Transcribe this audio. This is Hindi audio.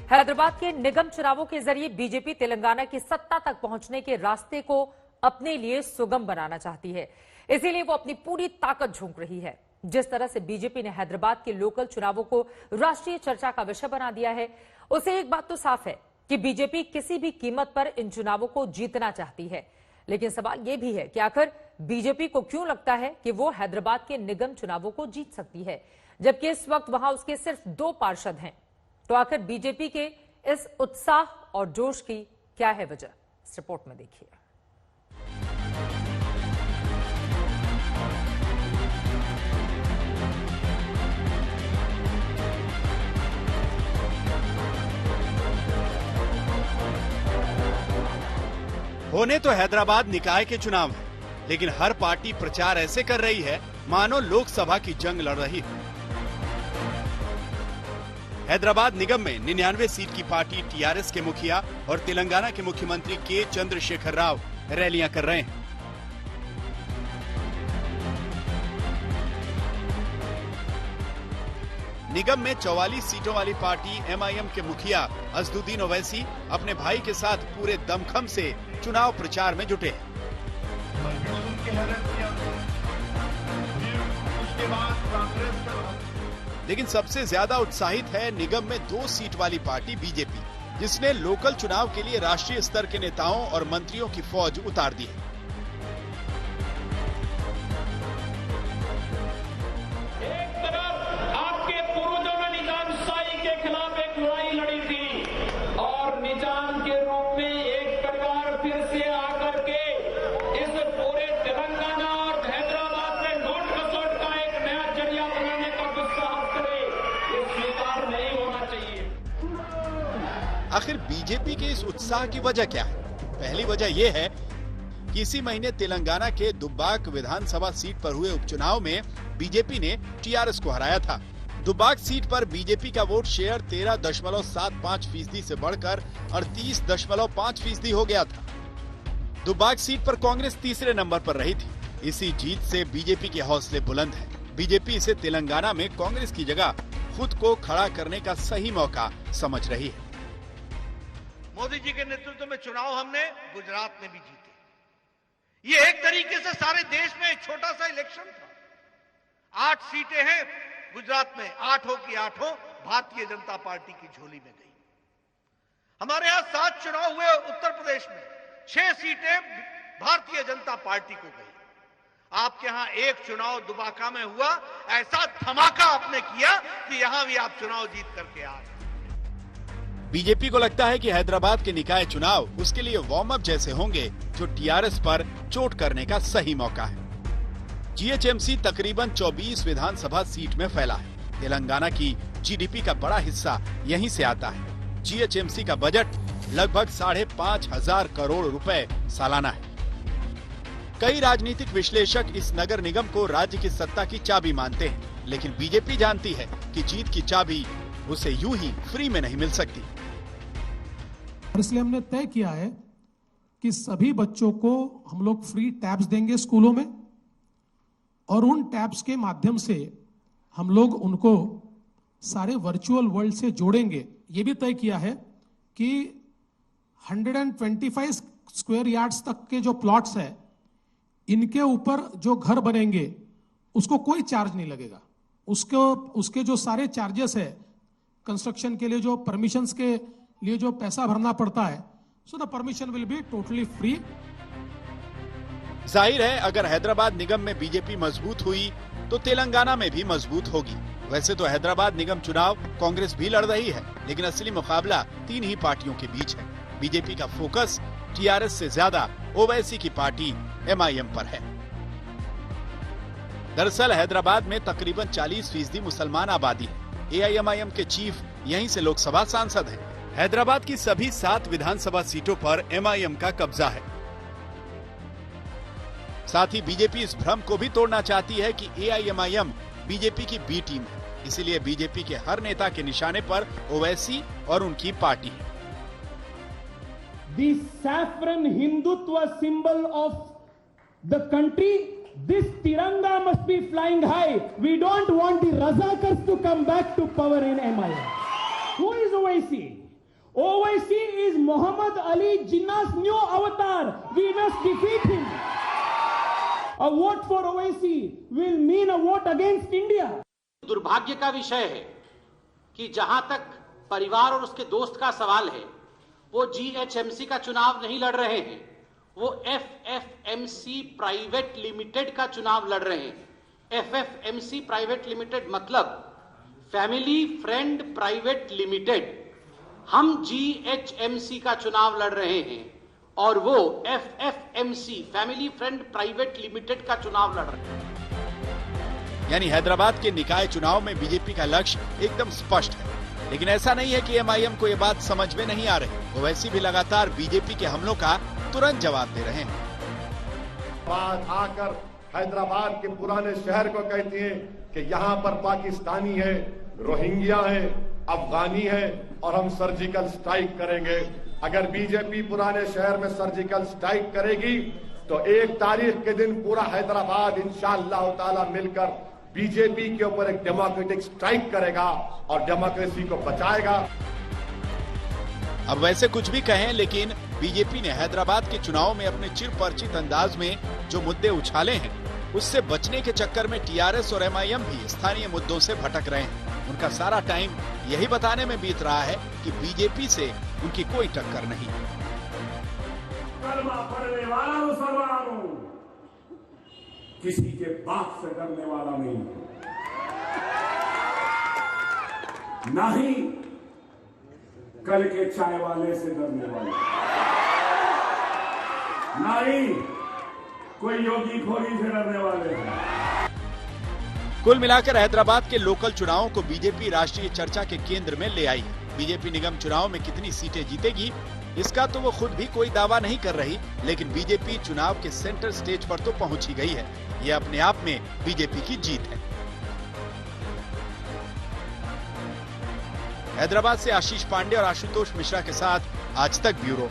हैदराबाद के निगम चुनावों के जरिए बीजेपी तेलंगाना की सत्ता तक पहुंचने के रास्ते को अपने लिए सुगम बनाना चाहती है। इसीलिए वो अपनी पूरी ताकत झोंक रही है। जिस तरह से बीजेपी ने हैदराबाद के लोकल चुनावों को राष्ट्रीय चर्चा का विषय बना दिया है, उसे एक बात तो साफ है कि बीजेपी किसी भी कीमत पर इन चुनावों को जीतना चाहती है। लेकिन सवाल यह भी है कि आखिर बीजेपी को क्यों लगता है कि वो हैदराबाद के निगम चुनावों को जीत सकती है, जबकि इस वक्त वहां उसके सिर्फ 2 पार्षद हैं। तो आखिर बीजेपी के इस उत्साह और जोश की क्या है वजह? इस रिपोर्ट में देखिए। होने तो हैदराबाद निकाय के चुनाव है, लेकिन हर पार्टी प्रचार ऐसे कर रही है मानो लोकसभा की जंग लड़ रही है। हैदराबाद निगम में 99 सीट की पार्टी टीआरएस के मुखिया और तेलंगाना के मुख्यमंत्री के चंद्रशेखर राव रैलियां कर रहे हैं। निगम में 44 सीटों वाली पार्टी एमआईएम के मुखिया अजदुद्दीन ओवैसी अपने भाई के साथ पूरे दमखम से चुनाव प्रचार में जुटे हैं। लेकिन सबसे ज्यादा उत्साहित है निगम में 2 सीट वाली पार्टी बीजेपी, जिसने लोकल चुनाव के लिए राष्ट्रीय स्तर के नेताओं और मंत्रियों की फौज उतार दी है। एक तरफ आपके पूर्वजों ने निजामशाही के खिलाफ एक लड़ाई लड़ी थी और निजाम के रूप में एक परिवार फिर से आकर के इस पूरे तेलंगाना और हैदराबाद में नोट कसोट का एक नया जरिया बनाने का दुस्साहस करे, ये स्वीकार नहीं होना चाहिए। आखिर बीजेपी के इस उत्साह की वजह क्या है? पहली वजह यह है कि इसी महीने तेलंगाना के दुब्बाक विधानसभा सीट पर हुए उपचुनाव में बीजेपी ने टीआरएस को हराया था। दुब्बाक सीट पर बीजेपी का वोट शेयर 13.75% से बढ़कर 38.5% हो गया था। दुब्बाक सीट पर कांग्रेस तीसरे नंबर पर रही थी। इसी जीत से बीजेपी के हौसले बुलंद हैं। बीजेपी इसे तेलंगाना में कांग्रेस की जगह खुद को खड़ा करने का सही मौका समझ रही है। मोदी जी के नेतृत्व में चुनाव हमने गुजरात में भी जीते। ये एक तरीके से सारे देश में एक छोटा सा इलेक्शन था। 8 सीटें हैं गुजरात में, 8 की 8 भारतीय जनता पार्टी की झोली में गई। हमारे यहां 7 चुनाव हुए उत्तर प्रदेश में, 6 सीटें भारतीय जनता पार्टी को गई। आपके यहां एक चुनाव दुबाका में हुआ, ऐसा धमाका आपने किया कि यहां भी आप चुनाव जीत करके आ गए। बीजेपी को लगता है कि हैदराबाद के निकाय चुनाव उसके लिए वार्म अप जैसे होंगे, जो टीआरएस पर चोट करने का सही मौका है। जीएचएमसी तकरीबन 24 विधानसभा सीट में फैला है। तेलंगाना की जीडीपी का बड़ा हिस्सा यहीं से आता है। जीएचएमसी का बजट लगभग 5,500 करोड़ रुपए सालाना है। कई राजनीतिक विश्लेषक इस नगर निगम को राज्य की सत्ता की चाबी मानते हैं, लेकिन बीजेपी जानती है कि जीत की चाबी उसे यूं ही फ्री में नहीं मिल सकती। इसलिए हमने तय किया है कि सभी बच्चों को हम लोग फ्री टैब्स देंगे स्कूलों में, और उन टैब्स के माध्यम से हम लोग उनको सारे वर्चुअल वर्ल्ड से जोड़ेंगे। ये भी तय किया है कि 125 स्क्वायर यार्ड्स तक के जो प्लॉट्स है, इनके ऊपर जो घर बनेंगे उसको कोई चार्ज नहीं लगेगा। उसके जो सारे चार्जेस है, कंस्ट्रक्शन के लिए जो परमिशंस के लिए जो पैसा भरना पड़ता है, so the permission will be totally free. जाहिर है, अगर हैदराबाद निगम में बीजेपी मजबूत हुई तो तेलंगाना में भी मजबूत होगी। वैसे तो हैदराबाद निगम चुनाव कांग्रेस भी लड़ रही है, लेकिन असली मुकाबला 3 ही पार्टियों के बीच है। बीजेपी का फोकस टीआरएस से ज्यादा ओवैसी की पार्टी एमआईएम पर है। दरअसल हैदराबाद में तकरीबन 40% मुसलमान आबादी है। एआईएमआईएम के चीफ यहीं से लोकसभा सांसद हैं। हैदराबाद की सभी 7 विधानसभा सीटों पर एमआईएम का कब्जा है। साथ ही बीजेपी इस भ्रम को भी तोड़ना चाहती है कि एआईएमआईएम बीजेपी की बी टीम है। इसीलिए बीजेपी के हर नेता के निशाने पर ओवैसी और उनकी पार्टी है। The saffron Hindutva symbol of the country, this Tiranga must be flying high. We don't want the Razakars to come back to power in MIM. Who is Owaisi? Owaisi is Muhammad Ali Jinnah's new avatar. We must defeat him. A vote for Owaisi will mean a vote against India. दुर्भाग्य का विषय है कि जहां तक परिवार और उसके दोस्त का सवाल है, वो GHMC का चुनाव नहीं लड़ रहे हैं, वो FFMC प्राइवेट लिमिटेड का चुनाव लड़ रहे हैं। FFMC प्राइवेट लिमिटेड मतलब फैमिली फ्रेंड प्राइवेट लिमिटेड। हम GHMC का चुनाव लड़ रहे हैं और वो FFMC family friend private limited का चुनाव लड़ रहे हैं। यानी हैदराबाद के निकाय चुनाव में बीजेपी का लक्ष्य एकदम स्पष्ट है। लेकिन ऐसा नहीं है कि MIM को ये बात समझ में नहीं आ रही। ओवैसी भी लगातार बीजेपी के हमलों का तुरंत जवाब दे रहे हैं। बात आकर हैदराबाद के पुराने शहर को कहती है कि यहाँ पर पाकिस्तानी है, रोहिंग्या है, अफगानी है और हम सर्जिकल स्ट्राइक करेंगे। अगर बीजेपी पुराने शहर में सर्जिकल स्ट्राइक करेगी तो 1 तारीख के दिन पूरा हैदराबाद इंशाअल्लाह ताला मिलकर बीजेपी के ऊपर एक डेमोक्रेटिक स्ट्राइक करेगा और डेमोक्रेसी को बचाएगा। अब वैसे कुछ भी कहें, लेकिन बीजेपी ने हैदराबाद के चुनाव में अपने चिरपरिचित अंदाज में जो मुद्दे उछाले हैं, उससे बचने के चक्कर में TRS और MIM भी स्थानीय मुद्दों से भटक रहे हैं। उनका सारा टाइम यही बताने में बीत रहा है कि बीजेपी से उनकी कोई टक्कर नहीं। कलमा पढ़ने वाला मुसलमान हूं, किसी के बाप से डरने वाला नहीं, ना ही कल के चाय वाले से डरने वाला, ना ही कोई योगी खोगी से डरने वाले हैं। कुल मिलाकर हैदराबाद के लोकल चुनावों को बीजेपी राष्ट्रीय चर्चा के केंद्र में ले आई। बीजेपी निगम चुनाव में कितनी सीटें जीतेगी, इसका तो वो खुद भी कोई दावा नहीं कर रही, लेकिन बीजेपी चुनाव के सेंटर स्टेज पर तो पहुंच ही गई है। ये अपने आप में बीजेपी की जीत है। हैदराबाद से आशीष पांडे और आशुतोष मिश्रा के साथ आज तक ब्यूरो।